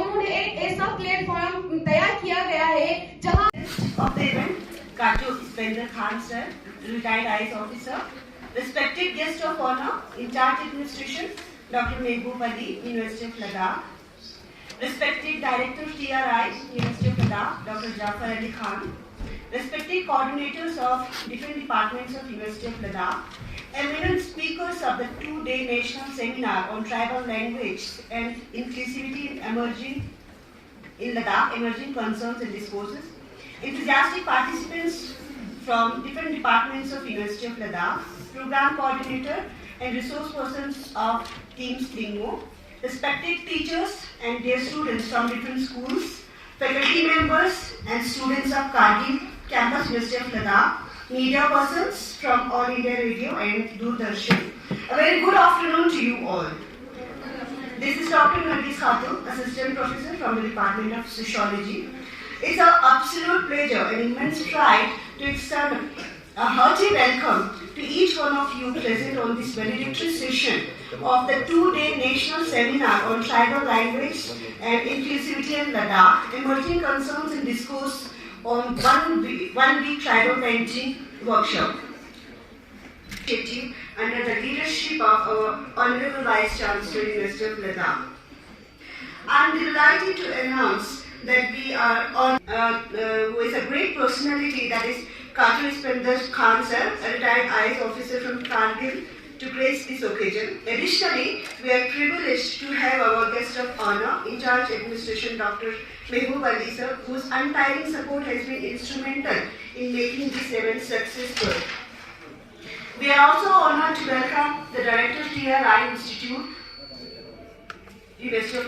उन्होंने एक ऐसा प्लेटफॉर्म तैयार किया गया है जहां of the event, Kacho Upinder Khan sir, retired IAS officer, respected guest of honor in charge administration, Dr. Mehboob Ali, University of Ladakh, respected director of TRI, University of Ladakh, Dr. Jafar Ali Khan, respected coordinators of different departments of University of Ladakh, eminent speakers of the two-day national seminar on tribal language and inclusivity in Ladakh, emerging concerns and discourses, enthusiastic participants from different departments of University of Ladakh, program coordinator and resource persons of Teams Lingmo, respected teachers and their students from different schools, faculty members and students of Kargil Campus University of Ladakh, media persons from All India Radio and Doordarshan. A very good afternoon to you all. This is Dr. Nargis Khatun, Assistant Professor from the Department of Sociology. It's our absolute pleasure and immense pride to extend a hearty welcome to each one of you present on this valedictory session of the two-day national seminar on tribal language and inclusivity in Ladakh, emerging concerns and discourse on one-week tribal painting workshop. Under the leadership of our Honorable Vice Chancellor, University of Ladakh. I am delighted to announce that we are on with a great personality, that is Kacho Upinder Khan sir, a retired IAS officer from Kargil, to grace this occasion. Additionally, we are privileged to have our guest of honor, in charge administration, Dr. Mehboob Ali sir, whose untiring support has been instrumental in making this event successful. We are also honored to welcome the Director of TRI Institute, University of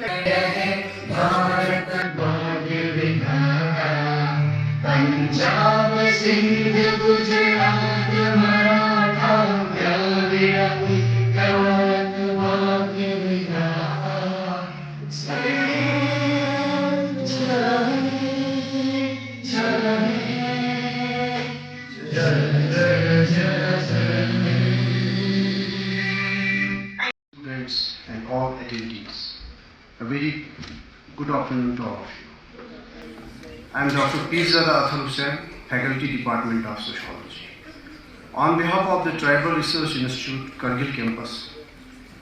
Punjab, Sindh, Gujarat, Maratha, Dravid, Kavat, Bhagavina. Students and all attendees, a very good afternoon to all of you. I am Dr. Pirzada Athar Hussain, Faculty Department of Sociology. On behalf of the Tribal Research Institute, Kargil Campus,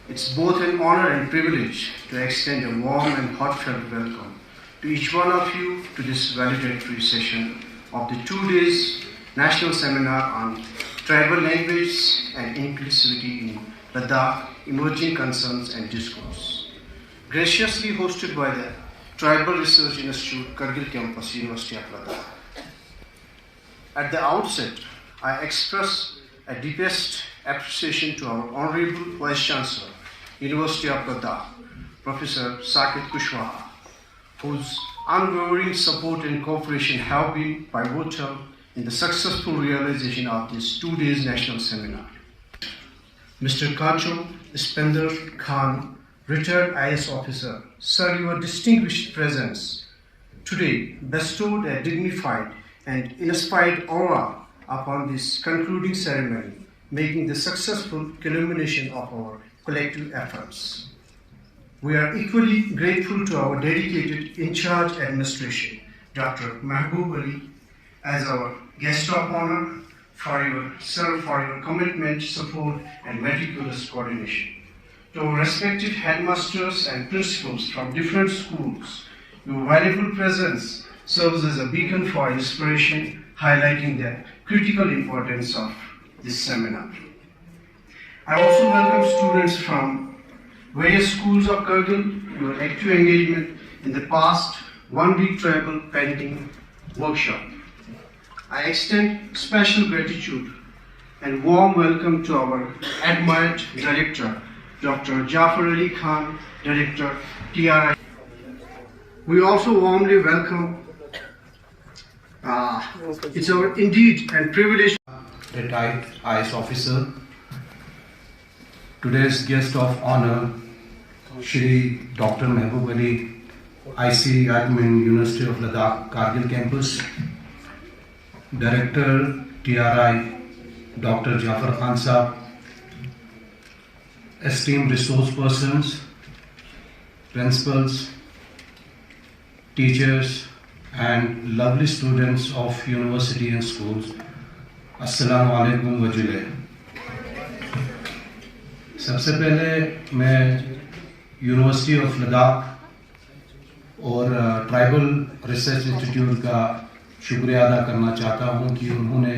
it's both an honor and privilege to extend a warm and heartfelt welcome to each one of you to this valedictory session of the 2 days national seminar on tribal language and inclusivity in Ladakh, emerging concerns and discourse, graciously hosted by the Tribal Research Institute, Kargil Campus, University of Ladakh. At the outset, I express a deepest appreciation to our Honorable Vice Chancellor, University of Ladakh, Professor Sakit Kushwaha, whose unwavering support and cooperation have been pivotal in the successful realization of this 2 days national seminar. Mr. Kacho Upinder Khan, retired IAS officer, sir, your distinguished presence today bestowed a dignified and inspired aura upon this concluding ceremony, making the successful culmination of our collective efforts. We are equally grateful to our dedicated in-charge administration, Dr. Mehboob Ali, as our guest of honor, for your commitment, support, and meticulous coordination. To our respected headmasters and principals from different schools, your valuable presence serves as a beacon for inspiration, highlighting the critical importance of this seminar. I also welcome students from various schools of Kargil, your active engagement in the past one-week tribal painting workshop. I extend special gratitude and warm welcome to our admired director, Dr. Jafar Ali Khan, Director, TRI. We also warmly welcome, it's our indeed and privilege. Retired IAS officer, today's guest of honor, Shri Dr. Mehboob Ali, IC Admin, University of Ladakh, Kargil Campus, Director, TRI, Dr. Jafar Khan Saab, esteemed resource persons, principals, teachers and lovely students of university and schools. Assalamu alaikum wa jule. सबसे पहले मैं university of Ladakh और tribal research institute का शुक्रिया अदा करना चाहता हूं कि उन्होंने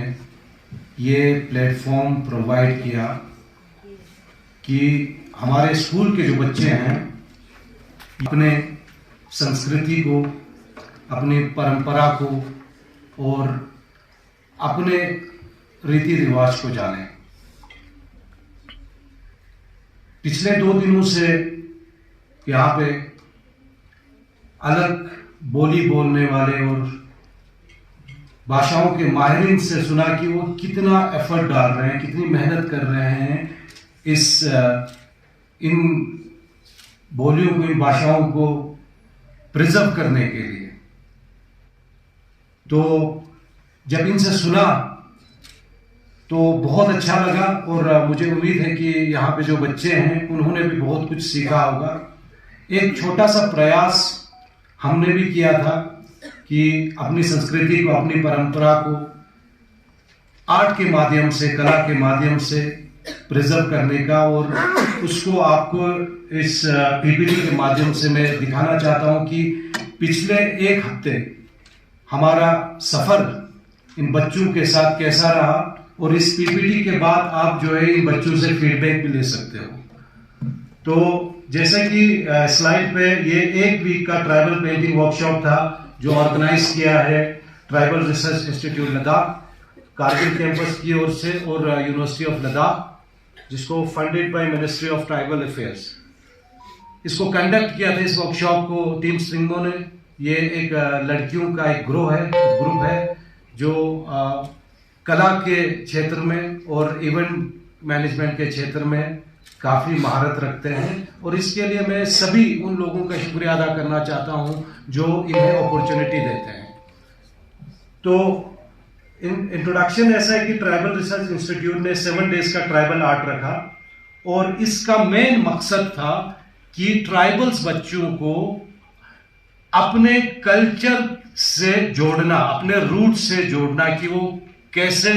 ये प्लेटफॉर्म प्रोवाइड किया कि हमारे स्कूल के जो बच्चे हैं अपने संस्कृति को, अपनी परंपरा को और अपने रीति रिवाज को जानें। पिछले 2 दिनों से यहाँ पे अलग बोली बोलने वाले और भाषाओं के माहिरीन से सुना कि वो कितना एफर्ट डाल रहे हैं, कितनी मेहनत कर रहे हैं इन बोलियों को, इन भाषाओं को प्रिजर्व करने के लिए। तो जब इनसे सुना तो बहुत अच्छा लगा और मुझे उम्मीद है कि यहाँ पे जो बच्चे हैं उन्होंने भी बहुत कुछ सीखा होगा। एक छोटा सा प्रयास हमने भी किया था कि अपनी संस्कृति को, अपनी परंपरा को आर्ट के माध्यम से, कला के माध्यम से प्रिजर्व करने का, और उसको आपको इस पीपीटी के माध्यम से मैं दिखाना चाहता हूं कि पिछले 1 हफ्ते हमारा सफर इन बच्चों के साथ कैसा रहा, और इस पीपीटी के बाद आप जो है इन बच्चों से फीडबैक भी ले सकते हो। तो जैसे कि स्लाइड पे ये 1 वीक का ट्राइबल पेंटिंग वर्कशॉप था जो ऑर्गेनाइज किया है tribal research institute Ladakh Kargil campus की ओर से और यूनिवर्सिटी ऑफ लद्दाख, जिसको funded by ministry of tribal affairs. इसको कंडक्ट किया था, इस वर्कशॉप को टीम स्ट्रिंगमो ने। ये एक लड़कियों का एक ग्रुप है जो कला के क्षेत्र में और इवेंट मैनेजमेंट के क्षेत्र में काफी महारत रखते हैं, और इसके लिए मैं सभी उन लोगों का शुक्रिया अदा करना चाहता हूं जो इन्हें अपॉर्चुनिटी देते हैं। तो इंट्रोडक्शन ऐसा है कि ट्राइबल रिसर्च इंस्टीट्यूट ने 7 डेज का ट्राइबल आर्ट रखा, और इसका मेन मकसद था कि ट्राइबल्स बच्चों को अपने कल्चर से जोड़ना, अपने रूट से जोड़ना कि वो कैसे,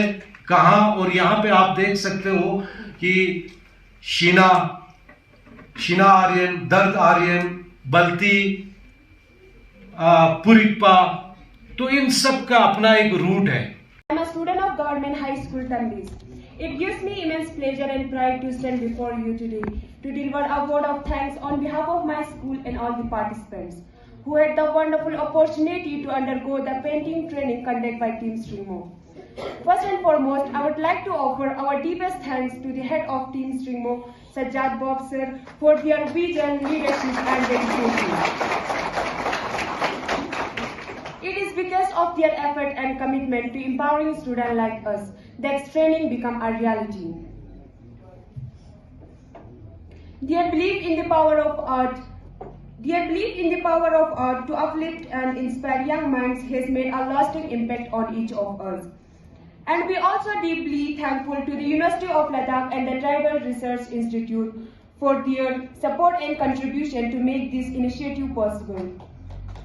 कहां। और यहां पे आप देख सकते हो कि शीना आर्यन, दर्द आर्यन, बल्ती, पुरिप्पा, तो इन सब का अपना एक रूट है। I'm a student of Government High School Tambiz. It gives me immense pleasure and pride to stand before you today to deliver a word of thanks on behalf of my school and all the participants who had the wonderful opportunity to undergo the painting training conducted by Team Stringmo. First and foremost, I would like to offer our deepest thanks to the head of Team Stringmo, Sajjad Bob sir, for their vision, leadership and dedication. It is because of their effort and commitment to empowering students like us that training become a reality. Their belief in the power of art to uplift and inspire young minds has made a lasting impact on each of us. And we also deeply thankful to the University of Ladakh and the Tribal Research Institute for their support and contribution to make this initiative possible.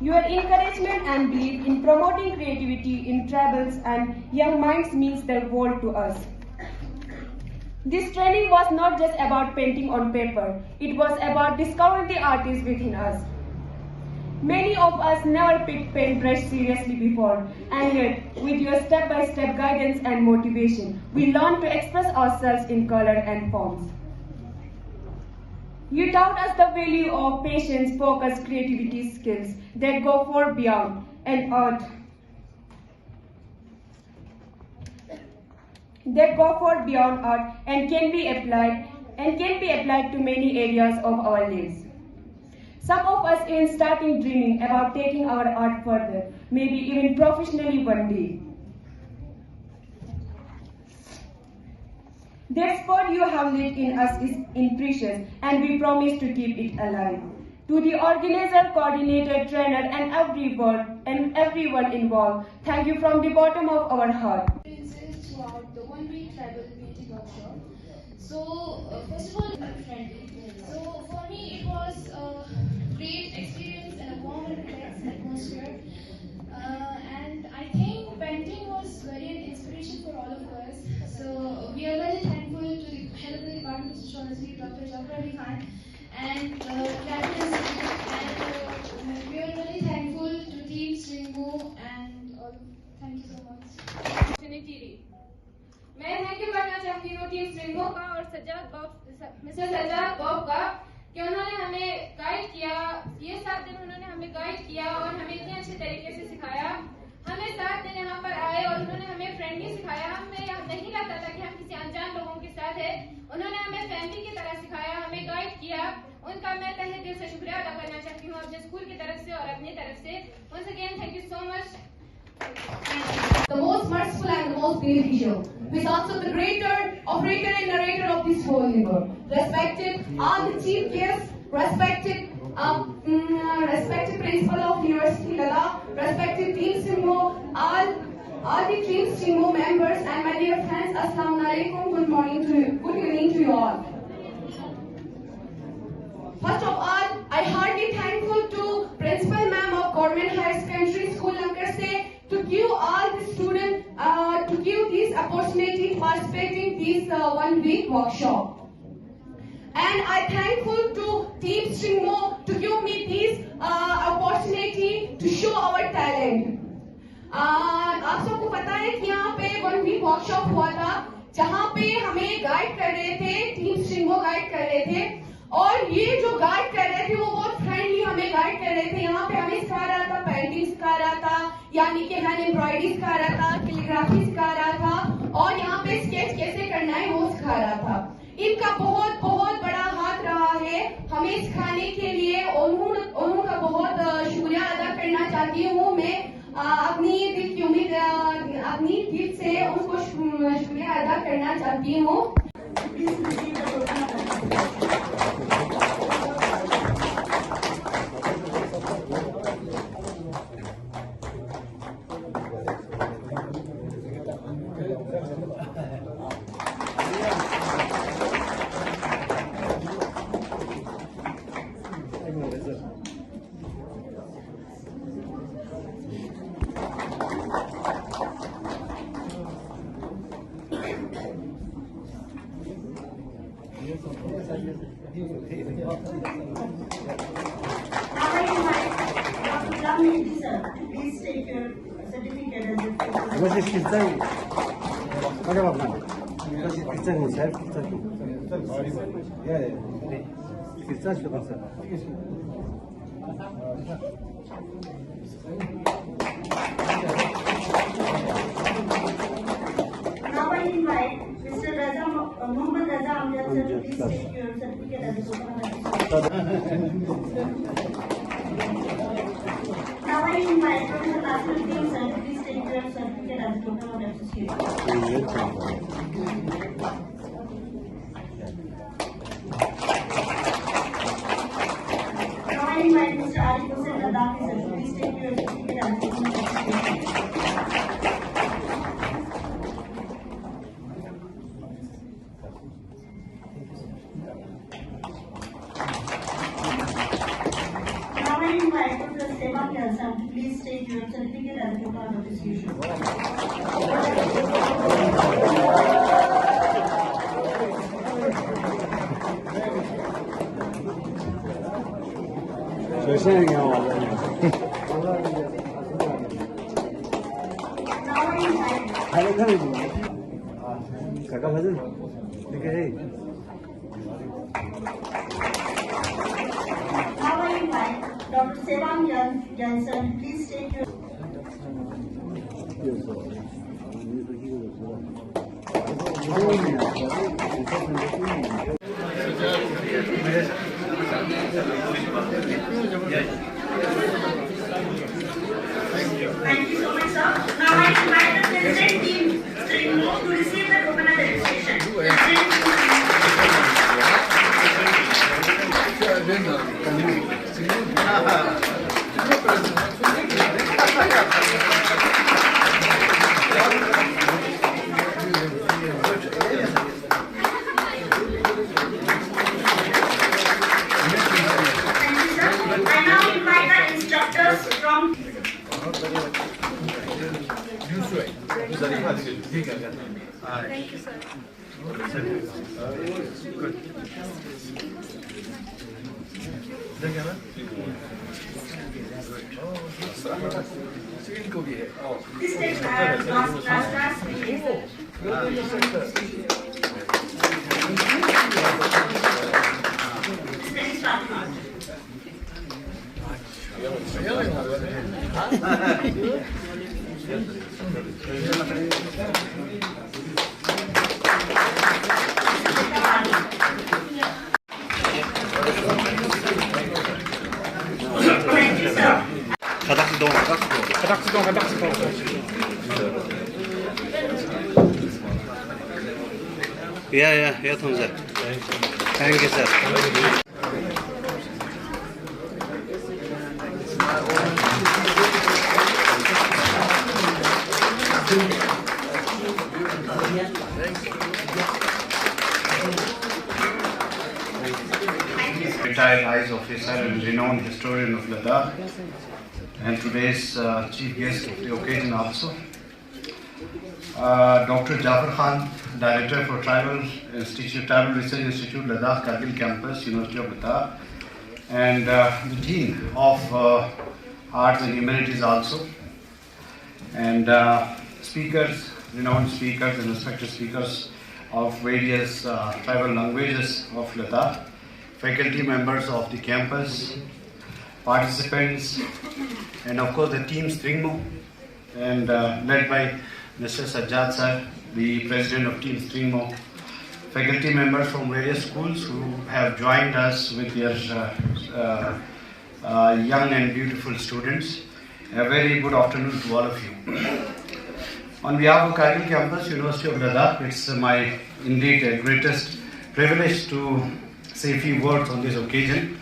Your encouragement and belief in promoting creativity in tribals and young minds means the world to us. This training was not just about painting on paper, it was about discovering the artist within us. Many of us never picked paintbrush seriously before, and yet, with your step-by-step guidance and motivation, we learned to express ourselves in color and forms. You taught us the value of patience, focus, creativity skills that go far beyond an art. And can be applied to many areas of our lives. Some of us even starting dreaming about taking our art further, maybe even professionally one day. That spark you have lit in us is precious, and we promise to keep it alive. To the organizer, coordinator, trainer, and everyone involved, thank you from the bottom of our heart. Throughout the 1-week tribal painting workshop. So, first of all, I'm friendly. So, for me, it was a great experience and a warm and relaxed atmosphere. and Travel Institute, and we are really thankful to Team Stringo and all. Thank you so much. मैं thank you करना चाहती हूँ team स्ट्रिंगो का और mister Sajjad Bob का कि उन्होंने हमें गाइड किया। ये 7 दिन उन्होंने हमें गाइड किया और हमें इतने अच्छे तरीके से सिखाया। हमें 7 दिन यहाँ पर आए और उन्होंने हमें फ्रेंडली सिखाया। हमें यहाँ नहीं लगता था कि हम किसी अनजान लोगों के साथ है। उन्होंने हमें फैमिली की तरह सिखाया, हमें गाइड किया। उनका मैं तहे दिल से शुक्रिया अदा करना चाहती हूँ अपने स्कूल की तरफ से और अपनी तरफ से। Once again, thank you so much. The most merciful and the most beneficial, who is also the greater operator and narrator of this whole world. Respected all the chief guests, respected principal of University Ladakh, respected Team Stringo, all the Team Stringo members, and my dear friends, Assalamu alaikum. Good morning to you. Good evening to you all. First of all, I heartily thankful to Principal Ma'am of Government Higher Secondary School Lankarsay to give all the students to give this opportunity to participate in this 1 week workshop. And I thankful to Team Stringo to give me this opportunity to show our talent. आप सबको पता है कि यहाँ पे 1 week workshop हुआ था, जहाँ पे हमें गाइड कर रहे थे, टीम स्ट्रिंगो गाइड कर रहे थे। और ये जो गाइड कर रहे थे वो बहुत फ्रेंडली हमें गाइड कर रहे थे। यहाँ पे हमें सिखा रहा था, पेंटिंग सिखा रहा था, यानी कि हैंड एम्ब्रॉयडरी सिखा रहा था, कैलीग्राफी सिखा रहा था और यहाँ पे स्केच कैसे करना है वो सिखा रहा था। इनका बहुत बहुत बड़ा हाथ रहा है हमें सिखाने के लिए। उनका बहुत शुक्रिया अदा करना चाहती हूँ मैं। अपनी दिल की उम्मीद, अपनी दिल से उनको शुक्रिया अदा करना चाहती हूँ। Please take your certificate and the Was it Kirtan? What about now? Was it Kirtan, sir? Yeah, Kirtan should answer. Now I invite Mr. Muhammad Raza Amjad sir to please take your certificate as a Now I invite Professor Nasruddin sir to please take your certificate as a token of appreciation. Now I invite Mr. Arif Hussain Ladakhi sir to please take your certificate as a token of appreciation. Now I invite Professor Seva Khalsa to please take your certificate as a token of appreciation. Now I invite Kaka Bhajan? Okay. Now I invite Dr. Sevang Jansen, please take your Thank you so much, sir. Now I invite the President Team Stringo to receive the coconut registration. Thank you, sir. I now invite the instructors from This next last meeting. Thank you, sir. Yeah, thumbs up. Thank you, sir. Retired IS officer and renowned historian of Ladakh, and today's chief guest of the occasion also, Dr. Jafar Khan, Director for Tribal Research Institute, Ladakh Kargil Campus, University of Ladakh, and the Dean of Arts and Humanities also, and speakers, renowned speakers and respected speakers of various tribal languages of Ladakh, faculty members of the campus, participants, and of course the team Stringmo, and led by Mr. Sajjad sir, the president of Team Stringmo, faculty members from various schools who have joined us with their young and beautiful students. A very good afternoon to all of you. On behalf of Kargil Campus, University of Ladakh, it's my indeed greatest privilege to say a few words on this occasion.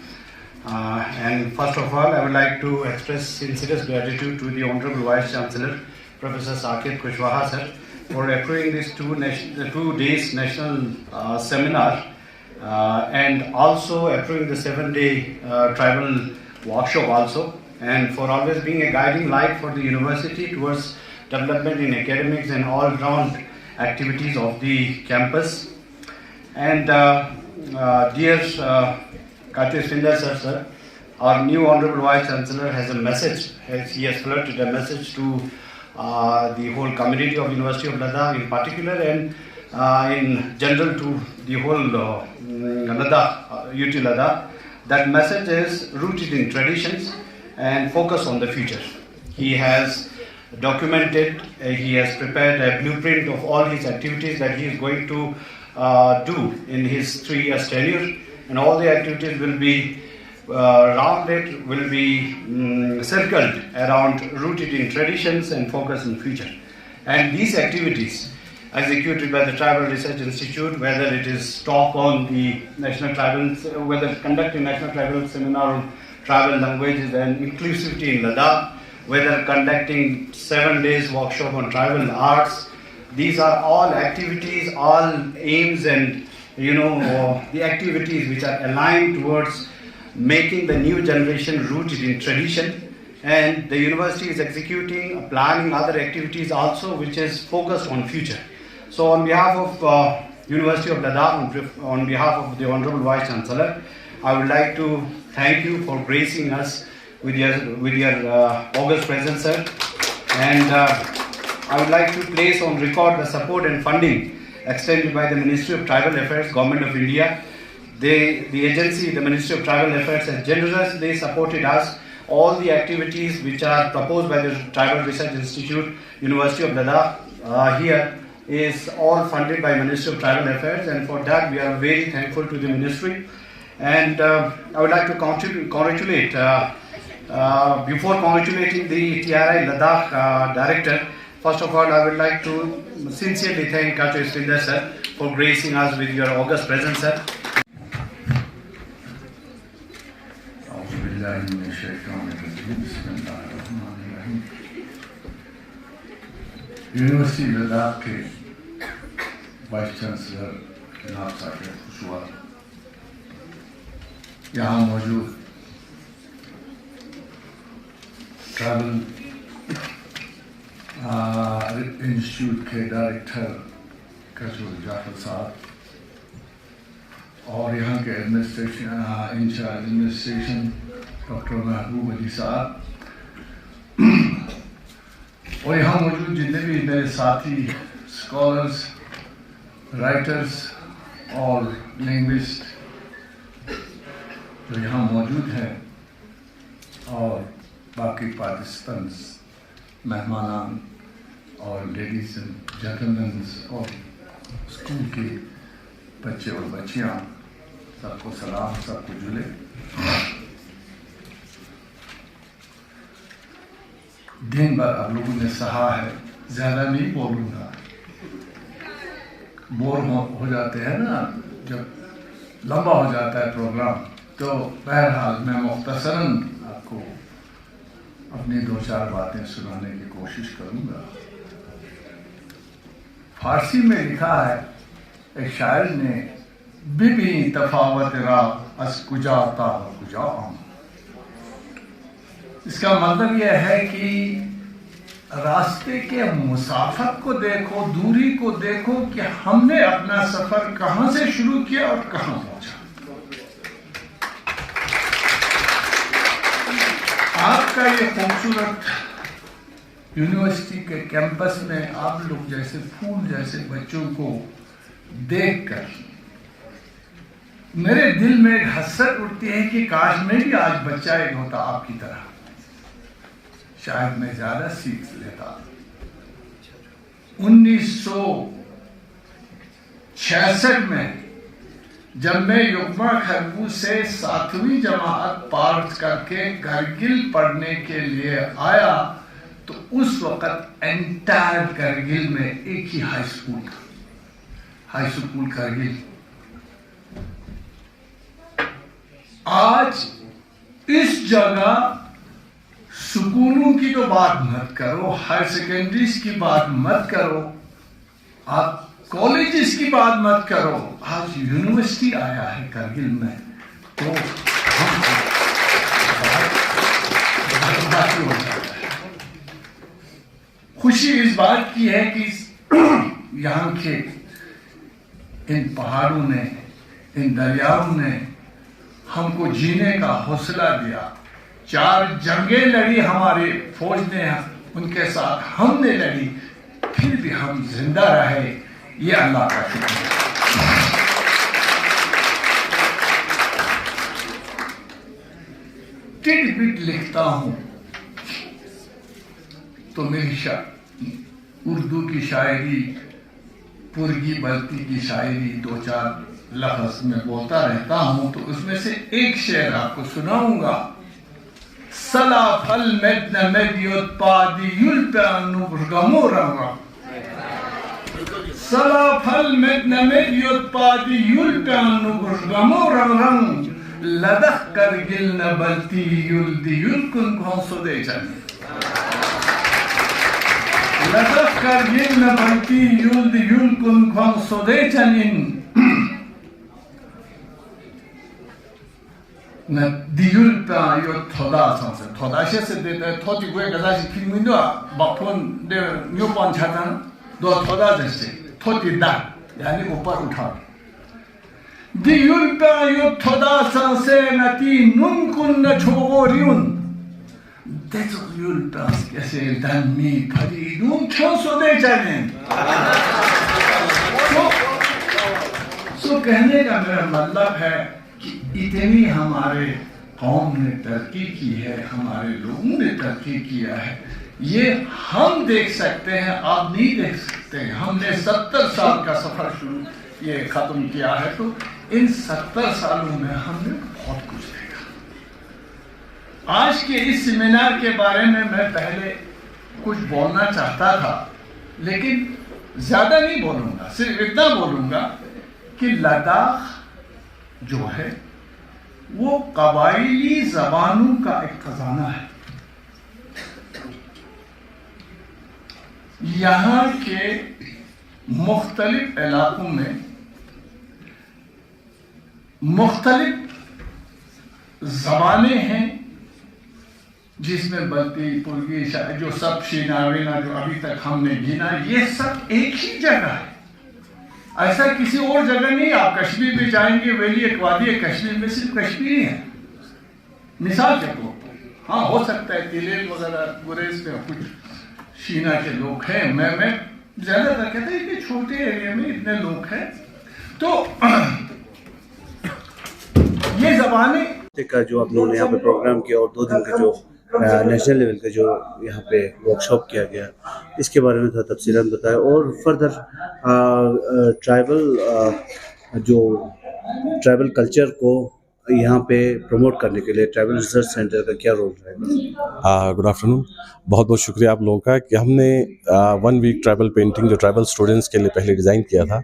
And first of all, I would like to express sincerest gratitude to the Honorable Vice Chancellor, Professor Saket Kushwaha sir, for approving this 2 days national seminar and also approving the 7-day tribal workshop also, and for always being a guiding light for the university towards development in academics and all-round activities of the campus. And dear Kachu Swinder sir, our new Honorable Vice Chancellor has a message, he has floated a message to the whole community of University of Ladakh in particular, and in general to the whole Ladakh, UT Ladakh. That message is rooted in traditions and focus on the future. He has documented, he has prepared a blueprint of all his activities that he is going to do in his 3 years tenure, and all the activities will be rounded, will be circled around rooted in traditions and focus on future. And these activities executed by the Tribal Research Institute, whether it is talk on the national tribal, whether conducting national tribal seminar on tribal languages and inclusivity in Ladakh, whether conducting 7 days workshop on tribal arts, these are all activities, all aims and the activities which are aligned towards making the new generation rooted in tradition. And the university is executing, planning other activities also which is focused on future. So on behalf of University of Ladakh, on behalf of the Honorable Vice Chancellor, I would like to thank you for gracing us with your august presence, sir. And I would like to place on record the support and funding extended by the Ministry of Tribal Affairs, Government of India. The agency, the Ministry of Tribal Affairs, has generously supported us. All the activities which are proposed by the Tribal Research Institute, University of Ladakh, here is all funded by Ministry of Tribal Affairs, and for that we are very thankful to the ministry. And I would like to congratulate, before congratulating the TRI Ladakh Director, first of all I would like to sincerely thank Kachu Swinder sir for gracing us with your august presence, sir. University Ladakh के vice chancellor जनाब साकेत कुशवाहा, यहाँ मौजूद travel institute के director कचूर Jafar साहब और यहाँ के administration in charge administration doctor महबूब अली साहब और यहाँ मौजूद जितने भी मेरे साथी स्कॉलर्स, राइटर्स और लिंग्विस्ट जो यहाँ मौजूद हैं और बाकी पार्टिसिपेंट्स, मेहमान और लेडीज एंड जेंटलमैन और स्कूल के बच्चे और बच्चियाँ, सबको सलाम, सबको जुले। दिन भर आप लोगों ने सहा है, ज़्यादा नहीं बोलूँगा, बोर हो जाते हैं ना जब लंबा हो जाता है प्रोग्राम। तो बहरहाल मैं मुख्तसरन आपको अपनी 2-4 बातें सुनाने की कोशिश करूँगा। फारसी में लिखा है, एक शायर ने, बिबी तफावत रा अस कुजाता कुजा आम। इसका मतलब यह है कि रास्ते के मुसाफत को देखो, दूरी को देखो कि हमने अपना सफर कहां से शुरू किया और कहां पहुंचा। आपका ये खूबसूरत यूनिवर्सिटी के कैंपस में आप लोग जैसे फूल जैसे बच्चों को देखकर मेरे दिल में एक हसरत उठती है कि काश मैं भी आज बच्चा एक होता आपकी तरह, शायद मैं ज्यादा सीख लेता। 1966 में जब मैं युग्मा खरबूज से 7वीं जमात पार करके करगिल पढ़ने के लिए आया तो उस वक्त एंटायर करगिल में एक ही हाई स्कूल था, हाई स्कूल करगिल। आज इस जगह स्कूलों की तो बात मत करो, हायर सेकेंडरीज की बात मत करो, आप कॉलेजेस की बात मत करो, आज यूनिवर्सिटी आया है करगिल में। तो हम हो जाता है। खुशी इस बात की है कि यहाँ के इन पहाड़ों ने, इन दरियाओं ने हमको जीने का हौसला दिया। 4 जंगें लड़ी हमारी फौज ने, उनके साथ हमने लड़ी, फिर भी हम जिंदा रहे, ये अल्लाह का शुक्र है। टिट बिट लिखता हूं तो मेरी उर्दू की शायरी, पुरगी बल्ती की शायरी 2-4 लफ्ज में बोलता रहता हूं, तो उसमें से एक शेर आपको सुनाऊंगा। सला फल मेदन मेदियोत्पादी युल्पनुगमोरंगा, सला फल मेदन मेदियोत्पादी युल्पनुगमोरंग लदख करगिल न बल्ती युल्दी युल्कुन घोंसोदे चल, लदख करगिल न Balti युल्दी युल्कुन घोंसोदे चलिन na diulpa yo thoda sanse thoda se de thoti gwe gaza si filmin do bapon de nyopon chatan do thoda jese thoti da yani ऊपर उठा diulpa yo thoda sanse nati nun kun na chogoriun dezo diulpa kese danmi paridun chonso de janen। सो कहने का मेरा मतलब है कि इतनी हमारे कौम ने तरक्की की है, हमारे लोगों ने तरक्की किया है, ये हम देख सकते हैं, आप नहीं देख सकते हैं। हमने 70 साल का सफर शुरू ये खत्म किया है, तो इन 70 सालों में हमने बहुत कुछ देखा। आज के इस सेमिनार के बारे में मैं पहले कुछ बोलना चाहता था, लेकिन ज्यादा नहीं बोलूंगा, सिर्फ इतना बोलूंगा कि लद्दाख जो है वो कबायली जबानों का एक खजाना है। यहाँ के मुख्तलिफ इलाकों में मुख्तलिफ जबानें हैं, जिसमें बल्ती, पुरगी, जो सब शीना वीना जो अभी तक हमने गिना, ये सब एक ही जगह है। ऐसा किसी और जगह नहीं। आप कश्मीर में जाएंगे, वैली एक वादी है कश्मीर में, सिर्फ कश्मीरी है मिसाल के तौर पर। हाँ, हो सकता है तिलेल वगैरह गुरेज में कुछ शीना के लोग हैं, मैं ज्यादातर कहते हैं कि छोटे एरिया में इतने लोग हैं। तो ये जबानें का जो आप लोगों ने यहाँ पे प्रोग्राम किया और 2 दिन का जो नेशनल लेवल का जो यहाँ पे वर्कशॉप किया गया, इसके बारे में थोड़ा तफसीलन बताएं। और फर्दर ट्राइबल कल्चर को यहाँ पे प्रमोट करने के लिए ट्राइबल रिसर्च सेंटर का क्या रोल रहेगा? गुड आफ्टरनून, बहुत बहुत शुक्रिया आप लोगों का कि हमने 1 वीक ट्राइबल पेंटिंग जो ट्राइबल स्टूडेंट्स के लिए पहले डिज़ाइन किया था,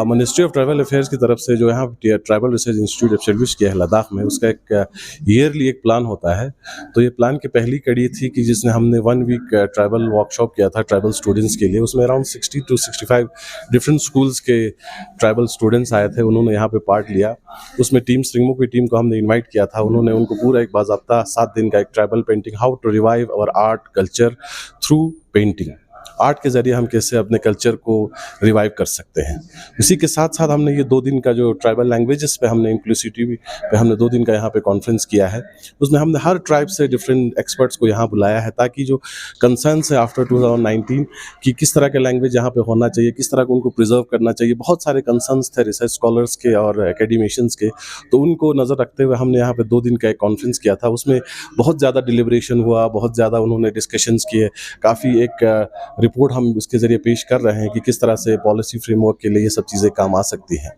मिनिस्ट्री ऑफ ट्राइबल अफेयर्स की तरफ से जो यहाँ ट्राइबल रिसर्च इंस्टीट्यूट एस्टेब्लिश किया है लद्दाख में, उसका एक ईयरली एक प्लान होता है। तो ये प्लान की पहली कड़ी थी कि जिसने हमने 1 वीक ट्राइबल वर्कशॉप किया था ट्राइबल स्टूडेंट्स के लिए। उसमें अराउंड 60 to 65 डिफरेंट स्कूल्स के ट्राइबल स्टूडेंट्स आए थे, उन्होंने यहाँ पे पार्ट लिया। उसमें टीम स्ट्रिंगमो की टीम को हमने इन्वाइट किया था, उन्होंने उनको पूरा एक बाज़ाब्ता 7 दिन का एक tribal painting, how to revive our art culture through painting, art के ज़रिए हम कैसे अपने कल्चर को रिवाइव कर सकते हैं। इसी के साथ साथ हमने ये 2 दिन का जो ट्राइबल लैंग्वेजेस पे हमने इंक्लूसिविटी पे हमने 2 दिन का यहाँ पे कॉन्फ्रेंस किया है। उसमें हमने हर ट्राइब से डिफरेंट एक्सपर्ट्स को यहाँ बुलाया है, ताकि जो कंसर्न्स है आफ्टर 2019 कि किस तरह के लैंग्वेज यहाँ पे होना चाहिए, किस तरह को उनको प्रिजर्व करना चाहिए। बहुत सारे कंसर्न्स थे रिसर्च स्कॉलर्स के और एकेडमिशियंस के, तो उनको नज़र रखते हुए हमने यहाँ पे 2 दिन का एक कॉन्फ्रेंस किया था। उसमें बहुत ज़्यादा डिलिब्रेशन हुआ, बहुत ज़्यादा उन्होंने डिस्कशंस किए, काफ़ी एक रिपोर्ट हम इसके ज़रिए पेश कर रहे हैं कि किस तरह से पॉलिसी फ्रेमवर्क के लिए ये सब चीज़ें काम आ सकती हैं।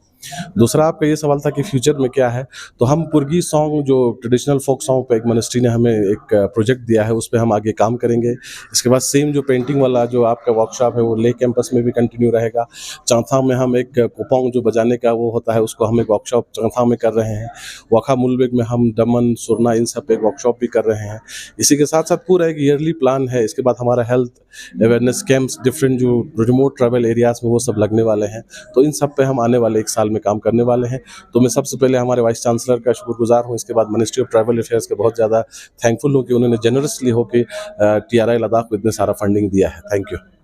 दूसरा आपका ये सवाल था कि फ्यूचर में क्या है, तो हम पुर्गी सॉन्ग जो ट्रेडिशनल फोक सॉन्ग पे एक मिनिस्ट्री ने हमें एक प्रोजेक्ट दिया है, उस पर हम आगे काम करेंगे। इसके बाद सेम जो पेंटिंग वाला जो आपका वर्कशॉप है वो ले कैंपस में भी कंटिन्यू रहेगा। चांथांग में हम एक कोपोंग जो बजाने का वो होता है, उसको हम एक वर्कशॉप चांथांग में कर रहे हैं। वखा मुलबेग में हम दमन सुरना इन सब पे एक वर्कशॉप भी कर रहे हैं। इसी के साथ साथ पूरा एक ईयरली प्लान है। इसके बाद हमारा हेल्थ अवेयरनेस कैंप्स डिफरेंट जो रिमोट ट्रैवल एरियाज़ में वो सब लगने वाले हैं। तो इन सब पे हम आने वाले 1 साल में काम करने वाले हैं। तो मैं सबसे पहले हमारे वाइस चांसलर का शुक्रगुजार हूँ। इसके बाद मिनिस्ट्री ऑफ ट्राइबल अफेयर्स के बहुत ज़्यादा थैंकफुल हूँ कि उन्होंने जेनरसली होकर TRI लद्दाख को इतने सारा फंडिंग दिया है। Thank you.